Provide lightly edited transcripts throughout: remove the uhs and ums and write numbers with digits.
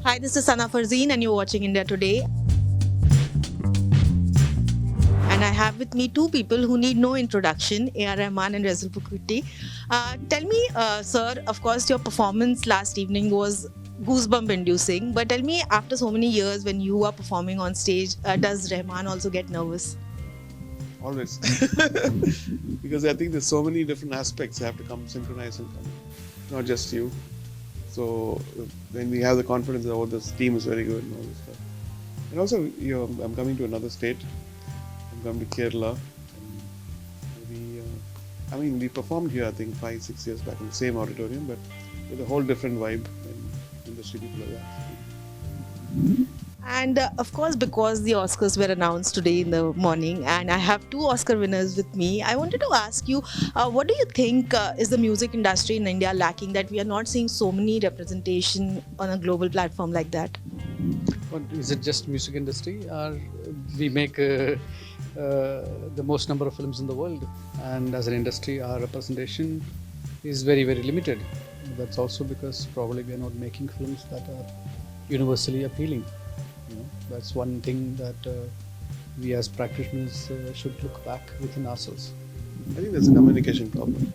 Hi, this is Sana Farzeen and you're watching India Today. And I have with me two people who need no introduction, AR Rahman and Resul Pookutty. Tell me, sir, of course, your performance last evening was goosebump inducing. But tell me, after so many years, when you are performing on stage, does Rahman also get nervous? Always. Because I think there's so many different aspects that have to come synchronized and come, not just you. So when we have the confidence that oh, this team is very good and all this stuff. And also, I'm coming to another state. I'm coming to Kerala. And we performed here, I think, 5-6 years back in the same auditorium, but with a whole different vibe and industry people are there. And of course, because the Oscars were announced today in the morning, and I have two Oscar winners with me, I wanted to ask you, what do you think is the music industry in India lacking that we are not seeing so many representation on a global platform like that? What, is it just music industry, or we make the most number of films in the world, and as an industry our representation is very, very limited. That's also because probably we are not making films that are universally appealing. That's one thing that we as practitioners should look back within ourselves. I think there's a communication problem.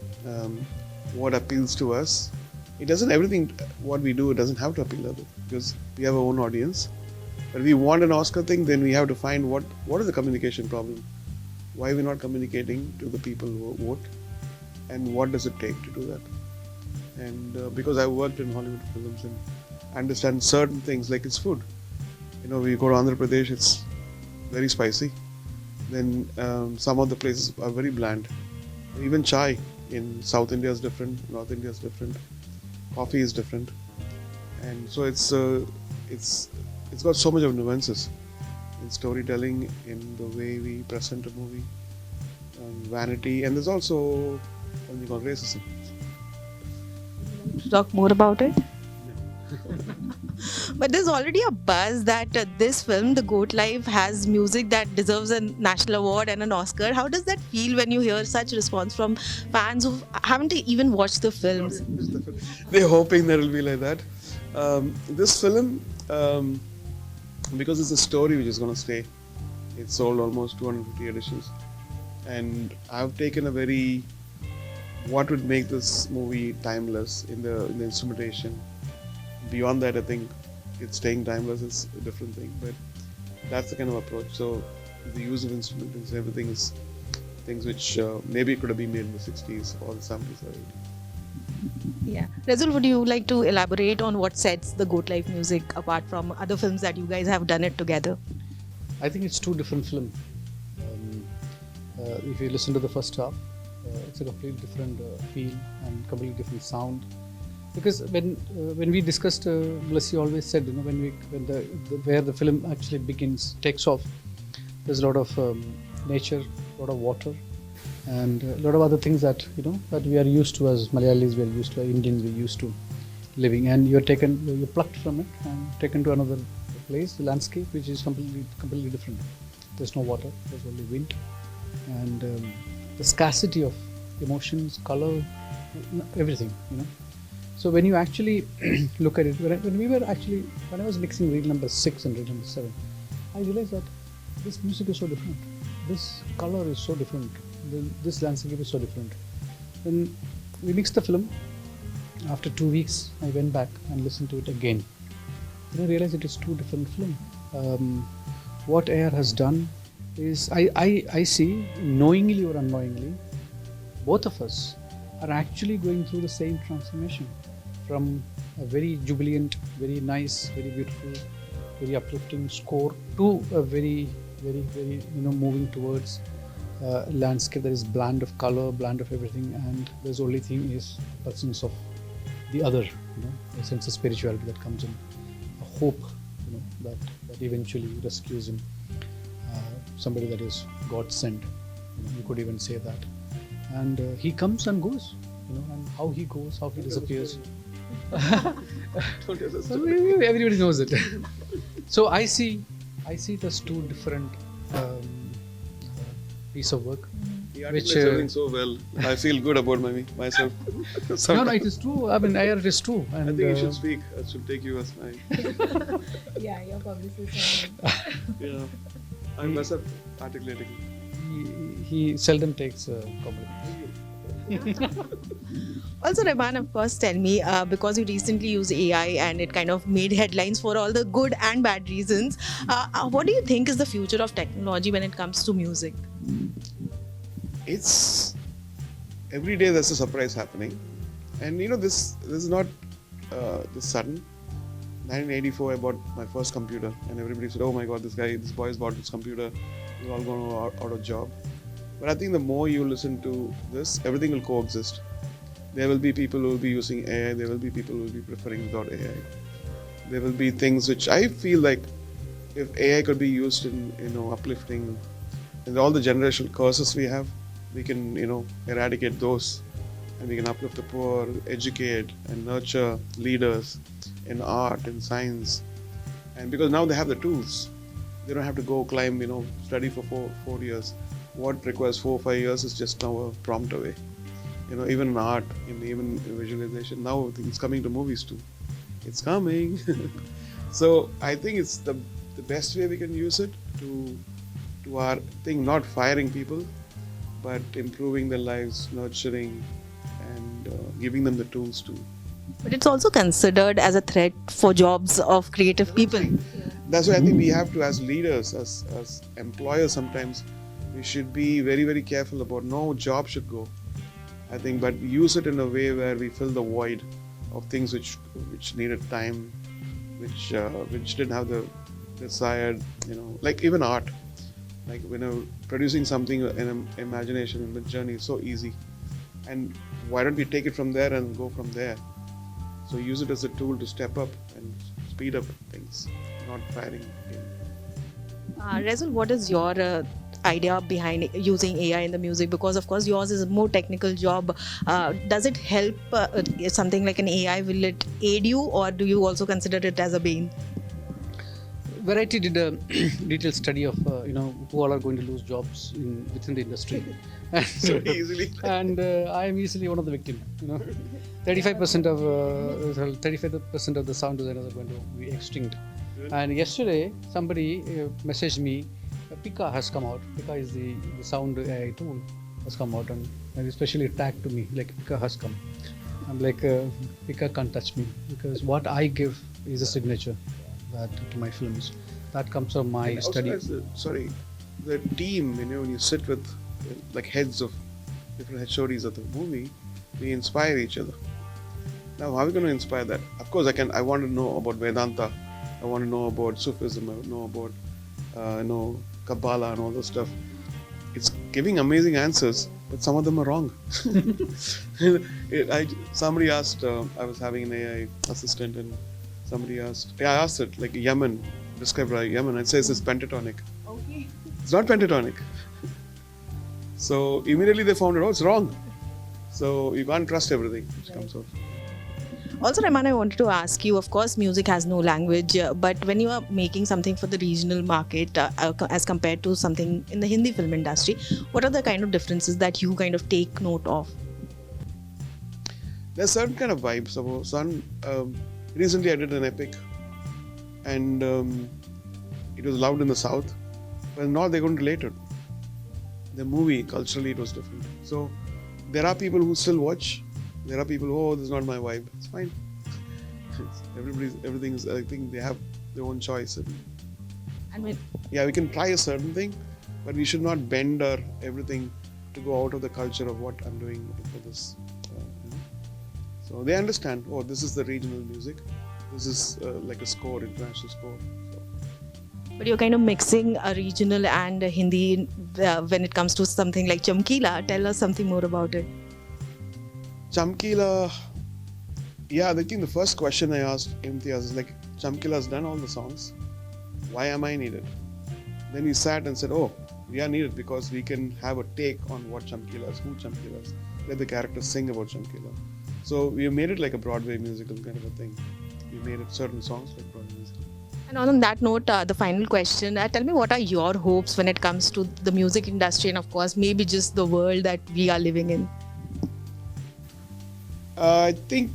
What appeals to us, it doesn't, everything what we do, it doesn't have to appeal to others because we have our own audience. But if we want an Oscar thing, then we have to find what is the communication problem? Why are we not communicating to the people who vote? And what does it take to do that? And because I worked in Hollywood films and understand certain things like it's food. We go to Andhra Pradesh, it's very spicy. Then some of the places are very bland. Even chai in South India is different, North India is different, coffee is different, and so it's got so much of nuances in storytelling, in the way we present a movie, vanity, and there's also something called racism. Talk more about it. But there's already a buzz that this film, The Goat Life, has music that deserves a national award and an Oscar. How does that feel when you hear such response from fans who haven't even watched the films? They're hoping that it'll be like that. This film, because it's a story which is going to stay, it's sold almost 250 editions. And I've taken a very, what would make this movie timeless in the instrumentation. Beyond that, I think it's staying timeless is a different thing, but that's the kind of approach. So the use of instruments, everything is things which maybe could have been made in the 60s or the 70s or 80s. Yeah. Resul, would you like to elaborate on what sets The Goat Life music apart from other films that you guys have done it together? I think it's two different films. If you listen to the first half, it's a completely different feel and completely different sound. Because when we discussed, Blessy always said, where the film actually begins, takes off, there's a lot of nature, a lot of water, and a lot of other things that that we are used to as Malayalis, we are used to, Indians, we are used to living. And you're plucked from it and taken to another place, the landscape, which is completely different. There's no water, there's only wind, and the scarcity of emotions, color, everything. So when you actually look at it, when I was mixing reel number 6 and reel number 7, I realized that this music is so different. This color is so different. This landscape is so different. When we mixed the film, after 2 weeks, I went back and listened to it again. Then I realized it is two different films. What AR has done is, I see, knowingly or unknowingly, both of us are actually going through the same transformation from a very jubilant, very nice, very beautiful, very uplifting score to a very, very, very, moving towards a landscape that is bland of color, bland of everything, and the only thing is presence of the other, a sense of spirituality that comes in, a hope, that eventually rescues him, somebody that is God sent, you could even say that. And he comes and goes, and how he goes, how he disappears. Everybody knows it. So I see it as two different piece of work. He which articulates everything so well. I feel good about myself. no, it is true. I mean, it is true. And I think you should speak. I should take you as my. Yeah, your publicist. Yeah, I mess up articulating. he seldom takes compliments. Also, Rahman, of course, tell me, because you recently used AI and it kind of made headlines for all the good and bad reasons. What do you think is the future of technology when it comes to music? It's every day there's a surprise happening, and this is not this sudden. 1984, I bought my first computer, and everybody said, "Oh my God, this boy has bought this computer. We're all going out of job." But I think the more you listen to this, everything will coexist. There will be people who will be using AI. There will be people who will be preferring without AI. There will be things which I feel like if AI could be used in uplifting, and all the generational curses we have, we can eradicate those, and we can uplift the poor, educate and nurture leaders in art and science. And because now they have the tools, they don't have to go climb, study for four years. What requires 4 or 5 years is just now a prompt away. Even in art, even in visualization, now it's coming to movies too. It's coming. So I think it's the best way we can use it to our thing, not firing people, but improving their lives, nurturing, and giving them the tools to. But it's also considered as a threat for jobs of creative people. That's why I think we have to, as leaders, as employers, sometimes we should be very, very careful about no job should go. I think, but use it in a way where we fill the void of things which needed time, which didn't have the desired, like even art. Like producing something in imagination and the journey is so easy, and why don't we take it from there and go from there? So use it as a tool to step up and speed up things, not firing. Resul, what is your idea behind using AI in the music? Because of course yours is a more technical job. Does it help something like an AI? Will it aid you, or do you also consider it as a bane? Variety did a detailed study of who all are going to lose jobs within the industry, and, So easily. and I am easily one of the victims. 35% of the sound designers are going to be extinct. And yesterday somebody messaged me, Pika has come out. Pika is the sound AI tool has come out, and especially tagged to me like Pika has come. I'm like, Pika can't touch me, because what I give is a signature to my films. That comes from my And also study. the team, when you sit with like heads of different HODs of the movie, we inspire each other. Now, how are we going to inspire that? Of course, I want to know about Vedanta. I want to know about Sufism. I want to know about Kabbalah and all those stuff. It's giving amazing answers, but some of them are wrong. Somebody asked, I was having an AI assistant, and somebody asked, I asked it, like Yemen, describe Yemen. It says it's pentatonic. Okay. It's not pentatonic. So immediately they found out, it's wrong. So you can't trust everything which comes out. Also, Rahman, I wanted to ask you, of course, music has no language, but when you are making something for the regional market as compared to something in the Hindi film industry, what are the kind of differences that you kind of take note of? There's certain kind of vibes. Recently I did an epic, and it was loved in the south, but in north they couldn't relate it. The movie, culturally, it was different. So there are people who still watch. There are people who, this is not my vibe. It's fine. Everything's, I think they have their own choice. And when, We can try a certain thing, but we should not bend our everything to go out of the culture of what I'm doing for this. So they understand, this is the regional music. This is like a score, international score. So. but you're kind of mixing a regional and a Hindi when it comes to something like Chamkila. Tell us something more about it. Chamkila, I think the first question I asked Imtiaz is like, Chamkila has done all the songs. Why am I needed? Then he sat and said, we are needed because we can have a take on what Chamkila is, who Chamkila is. Let the characters sing about Chamkila. So we made it like a Broadway musical kind of a thing. We made it certain songs like Broadway musical. And on that note, the final question, tell me, what are your hopes when it comes to the music industry and of course maybe just the world that we are living in? I think,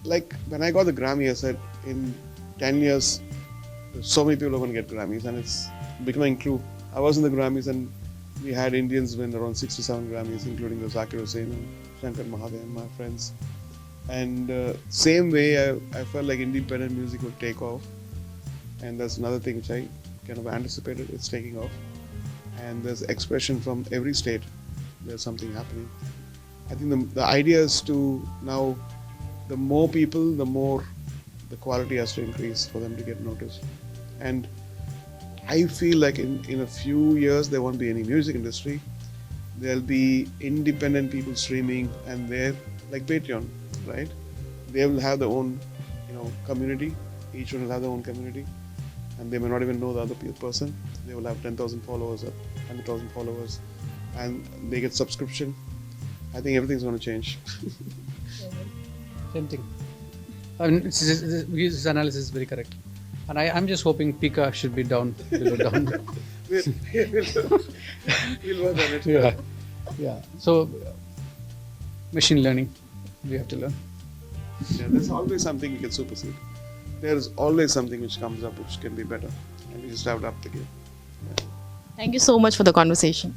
like when I got the Grammy, I said in 10 years, so many people are going to get Grammys, and it's becoming true. I was in the Grammys, and we had Indians win around 6 to 7 Grammys, including the Zakir Hussain and Shankar Mahadevan, my friends. And same way, I felt like independent music would take off, and that's another thing which I kind of anticipated. It's taking off, and there's expression from every state. There's something happening. I think the idea is to now, the more people, the more the quality has to increase for them to get noticed. And I feel like in a few years there won't be any music industry. There'll be independent people streaming, and they're like Patreon, right? They will have their own, community. Each one will have their own community, and they may not even know the other person. They will have 10,000 followers or 100,000 followers, and they get subscription. I think everything's going to change. Same thing. I mean, his analysis is very correct. And I'm just hoping Pika should be down, below down. We'll work on it. Yeah. Yeah. So, machine learning, we have to learn. Yeah, there's always something we can supersede. There's always something which comes up which can be better, and we just have to up the game. Thank you so much for the conversation.